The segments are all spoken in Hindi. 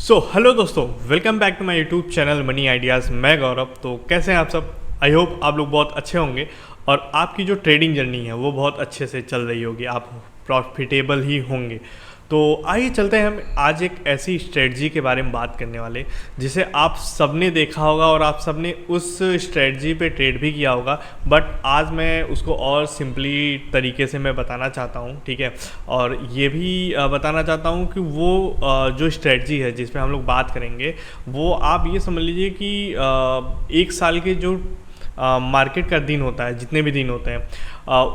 हेलो दोस्तों, welcome back to my YouTube channel money ideas. मैं गौरव। तो कैसे हैं आप सब? आई होप आप लोग बहुत अच्छे होंगे और आपकी जो ट्रेडिंग जर्नी है वो बहुत अच्छे से चल रही होगी, आप प्रॉफिटेबल ही होंगे। तो आइए चलते हैं, हम आज एक ऐसी स्ट्रेटजी के बारे में बात करने वाले जिसे आप सबने देखा होगा और आप सबने उस स्ट्रेटजी पे ट्रेड भी किया होगा, बट आज मैं उसको और सिंपली तरीके से मैं बताना चाहता हूँ, ठीक है। और ये भी बताना चाहता हूँ कि वो जो स्ट्रेटजी है जिस पे हम लोग बात करेंगे वो आप ये समझ लीजिए कि एक साल के जो मार्केट का दिन होता है, जितने भी दिन होते हैं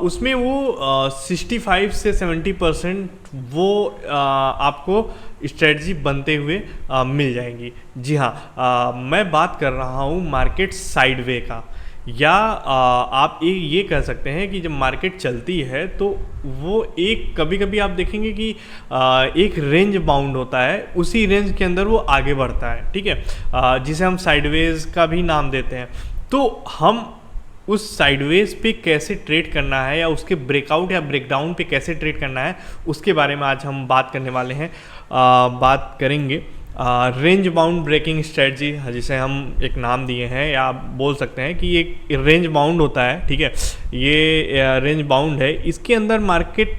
उसमें वो 65 से 70% वो आपको स्ट्रेटजी बनते हुए मिल जाएंगी। जी हाँ, मैं बात कर रहा हूँ मार्केट साइडवे का, या आप ये कह सकते हैं कि जब मार्केट चलती है तो वो एक कभी कभी आप देखेंगे कि एक रेंज बाउंड होता है, उसी रेंज के अंदर वो आगे बढ़ता है, ठीक है, जिसे हम साइडवेज का भी नाम देते हैं। तो हम उस साइडवेज पे कैसे ट्रेड करना है या उसके ब्रेकआउट या ब्रेकडाउन पे कैसे ट्रेड करना है उसके बारे में आज हम बात करने वाले हैं। बात करेंज रेंज बाउंड ब्रेकिंग स्ट्रेटजी, जिसे हम एक नाम दिए हैं, या आप बोल सकते हैं कि एक रेंज बाउंड होता है, ठीक है। ये रेंज बाउंड है, इसके अंदर मार्केट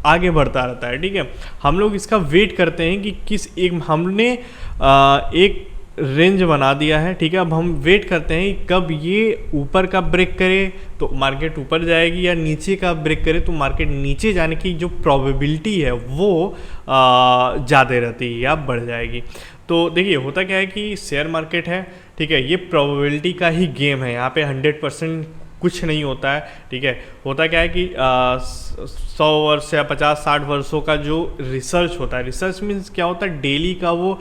आगे बढ़ता रहता है, ठीक है। हम लोग इसका वेट करते हैं कि किस एक हमने एक रेंज बना दिया है, ठीक है। अब हम वेट करते हैं कि कब ये ऊपर का ब्रेक करे तो मार्केट ऊपर जाएगी, या नीचे का ब्रेक करे तो मार्केट नीचे जाने की जो प्रोबेबिलिटी है वो ज़्यादा रहती है या बढ़ जाएगी। तो देखिए होता क्या है कि शेयर मार्केट है, ठीक है, ये प्रोबेबिलिटी का ही गेम है। यहाँ पे 100% कुछ नहीं होता है, ठीक है। होता क्या है कि 100 वर्ष या 50-60 वर्षों का जो रिसर्च होता है, रिसर्च मीन्स क्या होता है, डेली का वो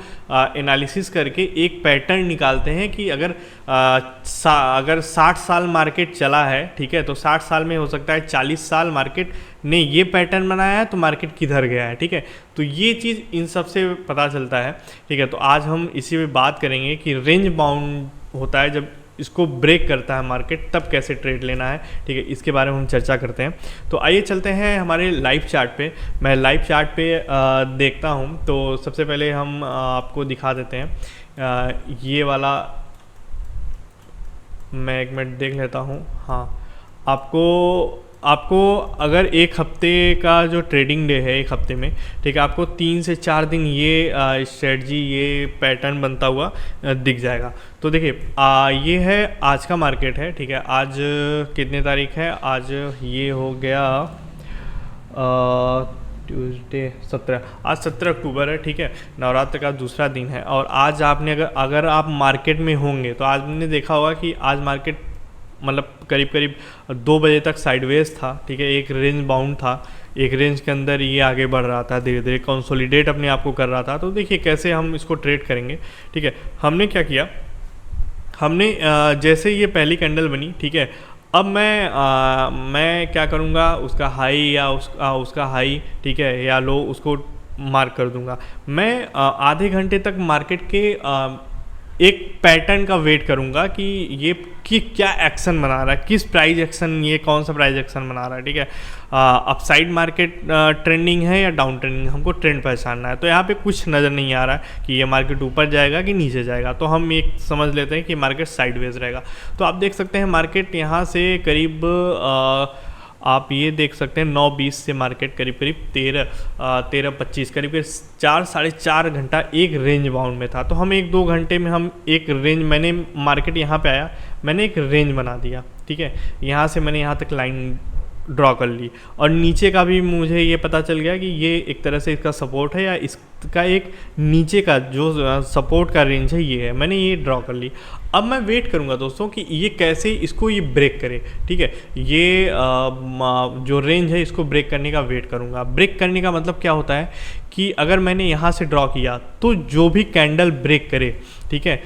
एनालिसिस करके एक पैटर्न निकालते हैं कि अगर 60 साल मार्केट चला है, ठीक है, तो 60 साल में हो सकता है 40 साल मार्केट ने ये पैटर्न बनाया है तो मार्केट किधर गया है, ठीक है। तो ये चीज़ इन सब से पता चलता है, ठीक है। तो आज हम इसी पे बात करेंगे कि रेंज बाउंड होता है, जब इसको ब्रेक करता है मार्केट तब कैसे ट्रेड लेना है, ठीक है, इसके बारे में हम चर्चा करते हैं। तो आइए चलते हैं हमारे लाइव चार्ट पे। मैं लाइव चार्ट पे देखता हूँ। तो सबसे पहले हम आपको दिखा देते हैं ये वाला, मैं एक मिनट देख लेता हूँ। हाँ, आपको अगर एक हफ्ते का जो ट्रेडिंग डे है, एक हफ्ते में, ठीक है, आपको 3 से 4 दिन ये स्ट्रेटजी, ये पैटर्न बनता हुआ दिख जाएगा। तो देखिए ये है आज का मार्केट है, ठीक है। आज कितने तारीख है? आज ये हो गया ट्यूसडे 17, आज 17 अक्टूबर है, ठीक है। नवरात्र का दूसरा दिन है और आज आपने अगर आप मार्केट में होंगे तो आज आपने देखा होगा कि आज मार्केट मतलब करीब करीब 2 बजे तक साइडवेज था, ठीक है। एक रेंज बाउंड था, एक रेंज के अंदर ये आगे बढ़ रहा था, धीरे धीरे कंसोलिडेट अपने आप को कर रहा था। तो देखिए कैसे हम इसको ट्रेड करेंगे, ठीक है। हमने क्या किया, हमने जैसे ये पहली कैंडल बनी, ठीक है, अब मैं क्या करूँगा, उसका हाई या उसका हाई, ठीक है, या लो, उसको मार्क कर दूंगा। मैं आधे घंटे तक मार्केट के एक पैटर्न का वेट करूंगा कि ये कि क्या एक्शन बना रहा है, किस प्राइस एक्शन, ये कौन सा प्राइस एक्शन बना रहा है, ठीक है। अपसाइड मार्केट ट्रेंडिंग है या डाउन ट्रेंडिंग, हमको ट्रेंड पहचानना है। तो यहाँ पे कुछ नज़र नहीं आ रहा है कि ये मार्केट ऊपर जाएगा कि नीचे जाएगा, तो हम एक समझ लेते हैं कि मार्केट साइडवेज रहेगा। तो आप देख सकते हैं मार्केट यहाँ से करीब आप ये देख सकते हैं 9:20 से मार्केट करीब करीब 13:25 करीब करीब 4-4.5 घंटा एक रेंज बाउंड में था। तो हम 1-2 घंटे में हम एक रेंज, मैंने मार्केट यहाँ पे आया, मैंने एक रेंज बना दिया, ठीक है। यहाँ से मैंने यहाँ तक लाइन ड्रॉ कर ली और नीचे का भी मुझे ये पता चल गया कि ये एक तरह से इसका सपोर्ट है या इसका एक नीचे का जो सपोर्ट का रेंज है ये है, मैंने ये ड्रॉ कर ली। अब मैं वेट करूंगा दोस्तों कि ये कैसे इसको ये ब्रेक करे, ठीक है। ये जो रेंज है इसको ब्रेक करने का वेट करूंगा। ब्रेक करने का मतलब क्या होता है कि अगर मैंने यहाँ से ड्रॉ किया तो जो भी कैंडल ब्रेक करे, ठीक है,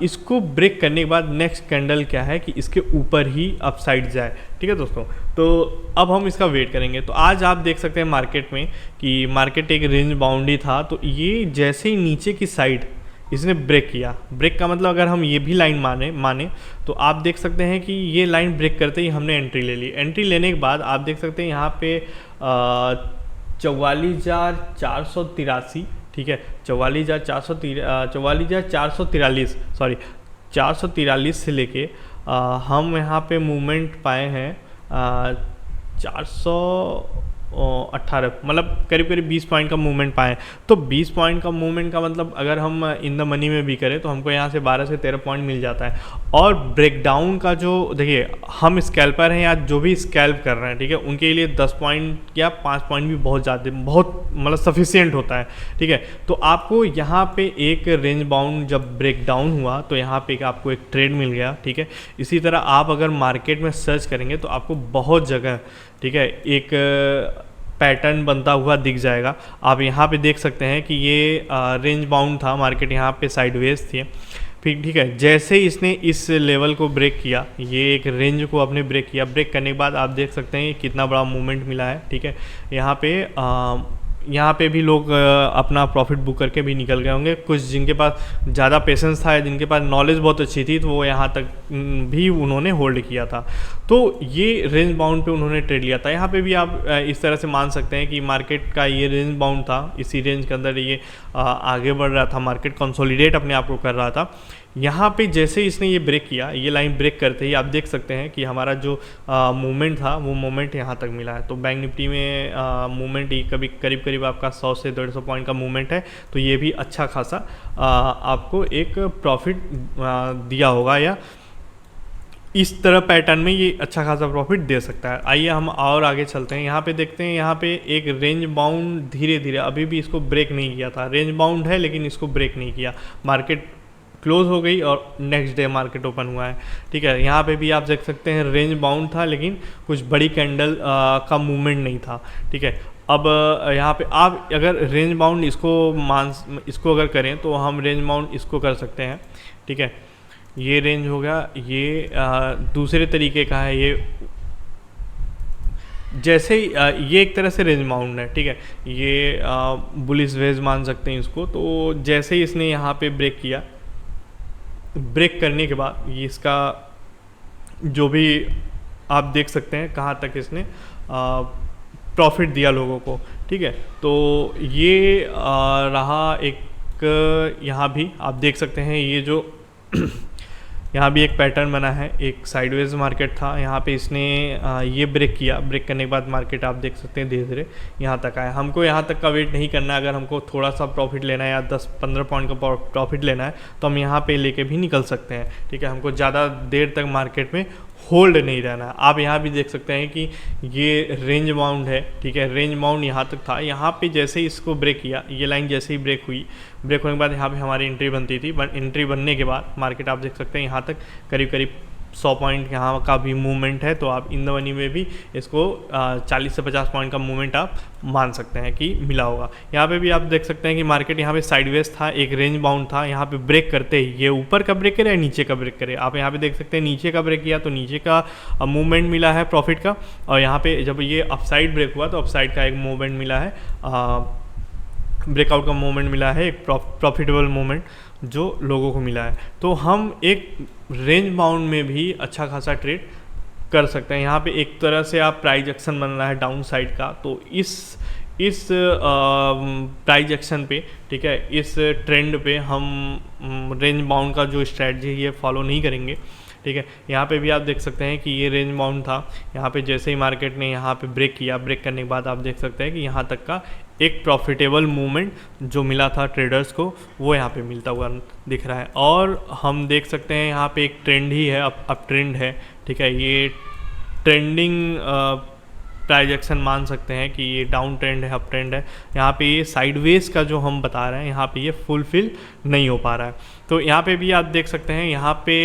इसको ब्रेक करने के बाद नेक्स्ट कैंडल क्या है कि इसके ऊपर ही अपसाइड जाए, ठीक है दोस्तों। तो अब हम इसका वेट करेंगे। तो आज आप देख सकते हैं मार्केट में कि मार्केट एक रेंज बाउंड ही था, तो ये जैसे ही नीचे की साइड इसने ब्रेक किया, ब्रेक का मतलब अगर हम ये भी लाइन माने तो आप देख सकते हैं कि ये लाइन ब्रेक करते ही हमने एंट्री ले ली। एंट्री लेने के बाद आप देख सकते हैं यहाँ पे 44,483, ठीक है। 44,443 सॉरी 443 से लेके हम यहाँ पे मूवमेंट पाए हैं 418, मतलब करीब करीब 20 पॉइंट का मूवमेंट पाए। तो 20 पॉइंट का मूवमेंट का मतलब अगर हम इन द मनी में भी करें तो हमको यहाँ से 12 से 13 पॉइंट मिल जाता है। और ब्रेकडाउन का जो देखिए, हम स्कैल्पर हैं या जो भी स्कैल्प कर रहे हैं, ठीक है, उनके लिए 10 पॉइंट या 5 पॉइंट भी बहुत ज़्यादा, बहुत मतलब सफिशियंट होता है, ठीक है। तो आपको यहाँ पे एक रेंज बाउंड जब ब्रेकडाउन हुआ तो यहाँ पे आपको एक ट्रेड मिल गया, ठीक है। इसी तरह आप अगर मार्केट में सर्च करेंगे तो आपको बहुत जगह, ठीक है, एक पैटर्न बनता हुआ दिख जाएगा। आप यहाँ पे देख सकते हैं कि ये रेंज बाउंड था, मार्केट यहाँ पे साइडवेज थी, फिर ठीक है। जैसे ही इसने इस लेवल को ब्रेक किया, ये एक रेंज को आपने ब्रेक किया, ब्रेक करने के बाद आप देख सकते हैं कितना बड़ा मूवमेंट मिला है, ठीक है। यहाँ पे भी लोग अपना प्रॉफिट बुक करके भी निकल गए होंगे। कुछ जिनके पास ज़्यादा पेशेंस था या जिनके पास नॉलेज बहुत अच्छी थी तो वो यहाँ तक भी उन्होंने होल्ड किया था। तो ये रेंज बाउंड पे उन्होंने ट्रेड लिया था। यहाँ पे भी आप इस तरह से मान सकते हैं कि मार्केट का ये रेंज बाउंड था, इसी रेंज के अंदर ये आगे बढ़ रहा था, मार्केट कंसोलिडेट अपने आप को कर रहा था। यहाँ पे जैसे इसने ये ब्रेक किया, ये लाइन ब्रेक करते ही आप देख सकते हैं कि हमारा जो मूवमेंट था वो मूवमेंट यहाँ तक मिला है। तो बैंक निफ्टी में मूवमेंट ही कभी करीब करीब आपका 100 से 150 पॉइंट का मूवमेंट है। तो ये भी अच्छा खासा आपको एक प्रॉफिट दिया होगा, या इस तरह पैटर्न में ये अच्छा खासा प्रॉफिट दे सकता है। आइए हम और आगे चलते हैं। यहाँ पे देखते हैं, यहाँ पे एक रेंज बाउंड धीरे धीरे, अभी भी इसको ब्रेक नहीं किया था, रेंज बाउंड है लेकिन इसको ब्रेक नहीं किया, मार्केट क्लोज हो गई और नेक्स्ट डे मार्केट ओपन हुआ है, ठीक है। यहाँ पे भी आप देख सकते हैं रेंज बाउंड था लेकिन कुछ बड़ी कैंडल का मूवमेंट नहीं था, ठीक है। अब यहाँ पे आप अगर रेंज बाउंड इसको अगर करें तो हम रेंज बाउंड इसको कर सकते हैं, ठीक है। ये रेंज हो गया, ये दूसरे तरीके का है, ये जैसे ये एक तरह से रेंज बाउंड है, ठीक है। ये बुलिश वेज मान सकते हैं इसको। तो जैसे ही इसने यहाँ पे ब्रेक किया, ब्रेक करने के बाद ये इसका जो भी आप देख सकते हैं कहाँ तक इसने प्रॉफिट दिया लोगों को, ठीक है। तो ये रहा एक, यहाँ भी आप देख सकते हैं ये जो यहाँ भी एक पैटर्न बना है, एक साइडवेज मार्केट था, यहाँ पे इसने ये ब्रेक किया, ब्रेक करने के बाद मार्केट आप देख सकते हैं धीरे धीरे यहाँ तक आया। हमको यहाँ तक का वेट नहीं करना है, अगर हमको थोड़ा सा प्रॉफिट लेना है या 10-15 पॉइंट का प्रॉफिट लेना है तो हम यहाँ पे लेके भी निकल सकते हैं, ठीक है। हमको ज़्यादा देर तक मार्केट में होल्ड नहीं रहना है। आप यहाँ भी देख सकते हैं कि ये रेंज बाउंड है, ठीक है, रेंज बाउंड यहाँ तक था। यहाँ पे जैसे ही इसको ब्रेक किया, ये लाइन जैसे ही ब्रेक हुई, ब्रेक होने के बाद यहाँ पे हमारी एंट्री बनती थी, बट एंट्री बनने के बाद मार्केट आप देख सकते हैं यहाँ तक करीब करीब 100 पॉइंट यहाँ का भी मूवमेंट है। तो आप इन द मनी में भी इसको 40 से 50 पॉइंट का मूवमेंट आप मान सकते हैं कि मिला होगा। यहाँ पे भी आप देख सकते हैं कि मार्केट यहाँ पे साइडवेज था, एक रेंज बाउंड था, यहाँ पे ब्रेक करते ही ये ऊपर का ब्रेक करे या नीचे का ब्रेक करे। आप यहाँ पे देख सकते हैं नीचे का ब्रेक किया तो नीचे का मूवमेंट मिला है प्रॉफिट का, और यहाँ पे जब ये अपसाइड ब्रेक हुआ तो अपसाइड का एक मूवमेंट मिला है, ब्रेकआउट का मूवमेंट मिला है, एक प्रॉफिटेबल मूवमेंट जो लोगों को मिला है। तो हम एक रेंज बाउंड में भी अच्छा खासा ट्रेड कर सकते हैं। यहाँ पे एक तरह से आप प्राइस एक्शन बन रहा है डाउन साइड का, तो इस प्राइस एक्शन पे, ठीक है, इस ट्रेंड पे हम रेंज बाउंड का जो स्ट्रैटेजी है ये फॉलो नहीं करेंगे, ठीक है। यहाँ पे भी आप देख सकते हैं कि ये रेंज बाउंड था, यहाँ पे जैसे ही मार्केट ने यहाँ पे ब्रेक किया, ब्रेक करने के बाद आप देख सकते हैं कि यहाँ तक का एक प्रॉफिटेबल मूवमेंट जो मिला था ट्रेडर्स को वो यहाँ पे मिलता हुआ दिख रहा है। और हम देख सकते हैं यहाँ पे एक ट्रेंड ही है, अप ट्रेंड है, ठीक है। ये ट्रेंडिंग प्राइस एक्शन मान सकते हैं कि ये डाउन ट्रेंड है, अप ट्रेंड है। यहाँ पे ये साइडवेज का जो हम बता रहे हैं यहाँ पे ये फुलफिल नहीं हो पा रहा है। तो यहाँ पे भी आप देख सकते हैं यहाँ पे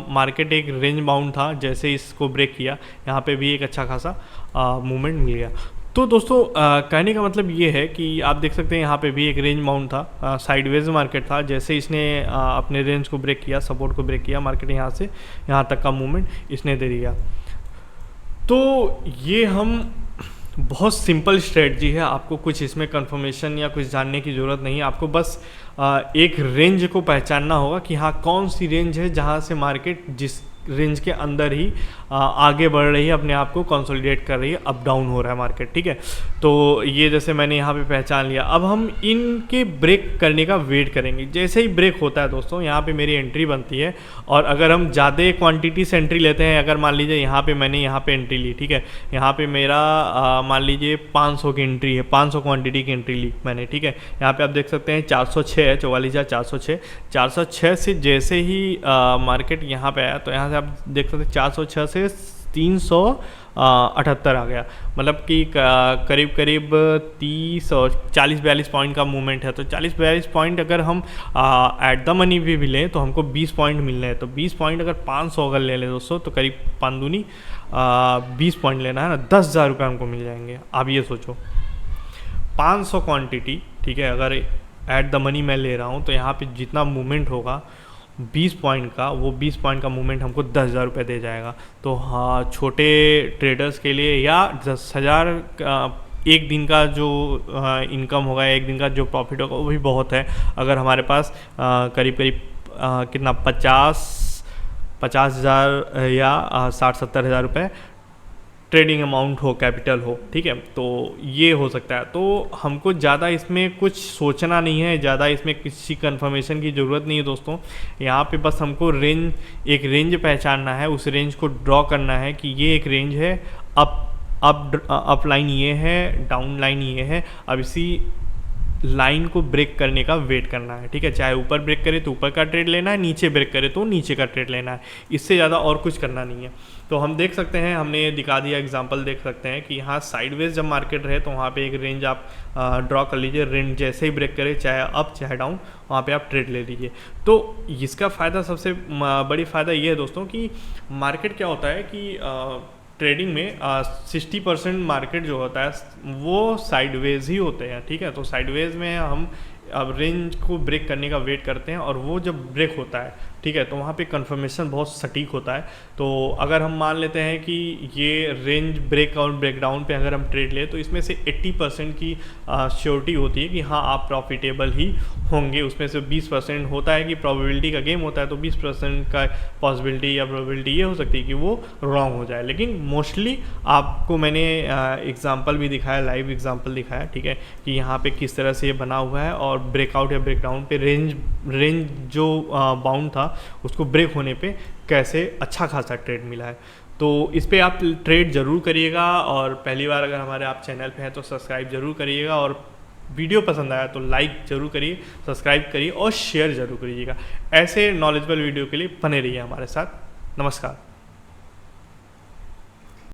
मार्केट एक रेंज बाउंड था, जैसे इसको ब्रेक किया यहाँ पे भी एक अच्छा खासा मूवमेंट मिल गया। तो दोस्तों कहने का मतलब ये है कि आप देख सकते हैं यहाँ पे भी एक रेंज बाउंड था, साइडवेज मार्केट था, जैसे इसने अपने रेंज को ब्रेक किया, सपोर्ट को ब्रेक किया, मार्केट यहाँ से यहाँ तक का मूवमेंट इसने दे दिया। तो ये हम बहुत सिंपल स्ट्रेटजी है, आपको कुछ इसमें कंफर्मेशन या कुछ जानने की ज़रूरत नहीं है। आपको बस एक रेंज को पहचानना होगा कि हाँ कौन सी रेंज है जहाँ से मार्केट रेंज के अंदर ही आगे बढ़ रही है, अपने आप को कंसोलिडेट कर रही है, अप डाउन हो रहा है मार्केट, ठीक है। तो ये जैसे मैंने यहाँ पे पहचान लिया, अब हम इनके ब्रेक करने का वेट करेंगे। जैसे ही ब्रेक होता है दोस्तों, यहाँ पे मेरी एंट्री बनती है, और अगर हम ज़्यादा क्वांटिटी से एंट्री लेते हैं, अगर मान लीजिए यहाँ पे मैंने यहाँ पे एंट्री ली, ठीक है, यहाँ पे मेरा मान लीजिए 500 की एंट्री है, 500 क्वांटिटी की एंट्री ली मैंने, ठीक है। यहाँ पे आप देख सकते हैं 406 है, 44,406, 406 से जैसे ही मार्केट यहाँ पे आया, तो यहाँ से आप देख सकते हैं 406 से 378 आ गया, मतलब कि करीब करीब 30 और 40-42 पॉइंट का मूवमेंट है। तो 40-42 पॉइंट अगर हम एट द मनी भी लें तो हमको 20 पॉइंट मिलने हैं। तो 20 पॉइंट अगर 500 अगर ले लें दोस्तों, तो करीब 5 दूनी 20 पॉइंट लेना है ना, 10,000 रुपये हमको मिल जाएंगे। आप ये सोचो 500 क्वांटिटी, ठीक है, अगर एट द मनी मैं ले रहा हूँ, तो यहाँ पे जितना मूवमेंट होगा 20 पॉइंट का, वो 20 पॉइंट का मूवमेंट हमको 10,000 रुपये दे जाएगा। तो हाँ, छोटे ट्रेडर्स के लिए या 10,000 एक दिन का जो इनकम होगा, एक दिन का जो प्रॉफिट होगा, वो भी बहुत है। अगर हमारे पास करीब करीब कितना 50,000 या 60-70 हज़ार रुपये ट्रेडिंग अमाउंट हो, कैपिटल हो, ठीक है, तो ये हो सकता है। तो हमको ज़्यादा इसमें कुछ सोचना नहीं है, ज़्यादा इसमें किसी कंफर्मेशन की ज़रूरत नहीं है दोस्तों। यहाँ पे बस हमको एक रेंज पहचानना है, उस रेंज को ड्रॉ करना है कि ये एक रेंज है, अप लाइन ये है, डाउन लाइन ये है। अब इसी लाइन को ब्रेक करने का वेट करना है, ठीक है। चाहे ऊपर ब्रेक करे तो ऊपर का ट्रेड लेना है, नीचे ब्रेक करे तो नीचे का ट्रेड लेना है, इससे ज़्यादा और कुछ करना नहीं है। तो हम देख सकते हैं, हमने ये दिखा दिया एग्जांपल, देख सकते हैं कि यहाँ साइडवेज जब मार्केट रहे तो वहाँ पे एक रेंज आप ड्रॉ कर लीजिए। रेंज जैसे ही ब्रेक करे, चाहे अप चाहे डाउन, वहाँ पे आप ट्रेड ले लीजिए। तो इसका फ़ायदा, सबसे बड़ी फ़ायदा ये है दोस्तों कि मार्केट क्या होता है कि ट्रेडिंग में 60% मार्केट जो होता है वो साइडवेज ही होते हैं, ठीक है। तो साइडवेज में हम अब रेंज को ब्रेक करने का वेट करते हैं, और वो जब ब्रेक होता है, ठीक है, तो वहाँ पे कंफर्मेशन बहुत सटीक होता है। तो अगर हम मान लेते हैं कि ये रेंज ब्रेक और ब्रेकडाउन पे अगर हम ट्रेड लें, तो इसमें से 80% की श्योरिटी होती है कि हाँ आप प्रॉफिटेबल ही होंगे। उसमें से 20% होता है कि प्रोबेबिलिटी का गेम होता है, तो 20% का पॉसिबिलिटी या प्रोबेबिलिटी ये हो सकती है कि वो रॉन्ग हो जाए। लेकिन मोस्टली आपको मैंने एग्जाम्पल भी दिखाया, लाइव एग्जाम्पल दिखाया, ठीक है, कि यहाँ पे किस तरह से ये बना हुआ है, और ब्रेकआउट या ब्रेकडाउन पे रेंज जो बाउंड था उसको ब्रेक होने पे कैसे अच्छा खासा ट्रेड मिला है। तो इस पे आप ट्रेड ज़रूर करिएगा, और पहली बार अगर हमारे आप चैनल पे हैं तो सब्सक्राइब ज़रूर करिएगा, और वीडियो पसंद आया तो लाइक ज़रूर करिए, सब्सक्राइब करिए और शेयर ज़रूर करिएगा। ऐसे नॉलेजेबल वीडियो के लिए बने रहिए हमारे साथ। नमस्कार।